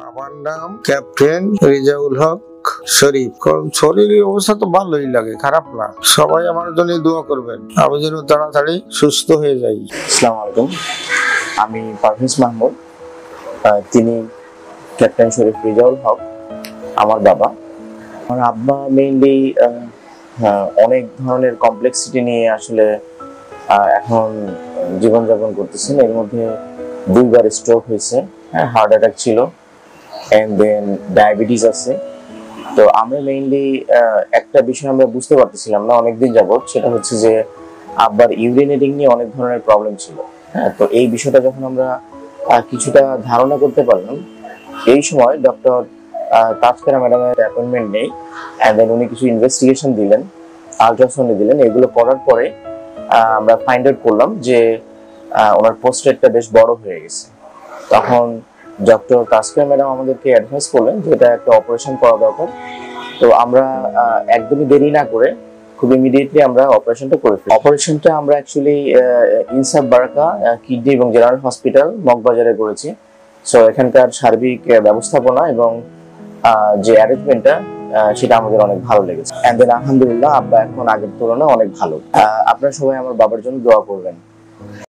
আমার নাম ক্যাপ্টেন রেজাউল হক শরীফ। শরীরের অবস্থা তো ভালোই লাগে, খারাপ না। সবাই আমার জন্য দোয়া করবেন, আমি যেন তাড়াতাড়ি সুস্থ হয়ে যাই। আসসালামু আলাইকুম, আমি পারভেজ মাহমুদ। তিনি ক্যাপ্টেন শরীফ রেজাউল হক আমার বাবা। আমার আব্বা মেইনলি অনেক ধরনের কমপ্লেক্সিটি নিয়ে আসলে এখন জীবনযাপন করতেছেন। এর মধ্যে 2বার স্ট্রোক হয়েছে, হার্ট অ্যাটাক ছিল, এন্ড দেন ডায়াবেটিস আছে। তো আমরা মেইনলি একটা বিষয় আমরা বুঝতে পারতেছিলাম না অনেকদিন যাবত, সেটা হচ্ছে যে আব্বার ইউরিনেটিং নিয়ে অনেক ধরনের প্রবলেম ছিল। তো এই বিষয়টা যখন আমরা কিছুটা ধারণা করতে পারলাম, এই সময় ডক্টর তাসফিরা ম্যাডামের অ্যাপয়েন্টমেন্ট নেই, এন্ড দেন উনি কিছু ইনভেস্টিগেশন দিলেন, আলট্রাসাউন্ড দিলেন। এগুলো করার পরে আমরা ফাইন্ড আউট করলাম যে ওনার প্রোস্টেটটা বেশ বড় হয়ে গেছে। তখন ডক্টর তাসফিরা ম্যাডাম আমাদেরকে অ্যাডভাইস করলেন যে এটা একটা অপারেশন করা দরকার। তো আমরা একদমই দেরি না করে খুব ইমিডিয়েটলি আমরা অপারেশনটা করে ফেলি। অপারেশনটা আমরা অ্যাকচুয়ালি ইনসাফ বারাকা কিডনি এবং জেনারেল হসপিটাল মগবাজারে করেছি। সো এখানকার সার্বিক ব্যবস্থাপনা এবং যে অ্যারেঞ্জমেন্টটা সেটা আমাদের অনেক ভালো লেগেছে। এন্ড দেন আলহামদুলিল্লাহ আব্বা এখন আগের তুলনায় অনেক ভালো। আপনারা সবাই আমার বাবার জন্য দোয়া করবেন।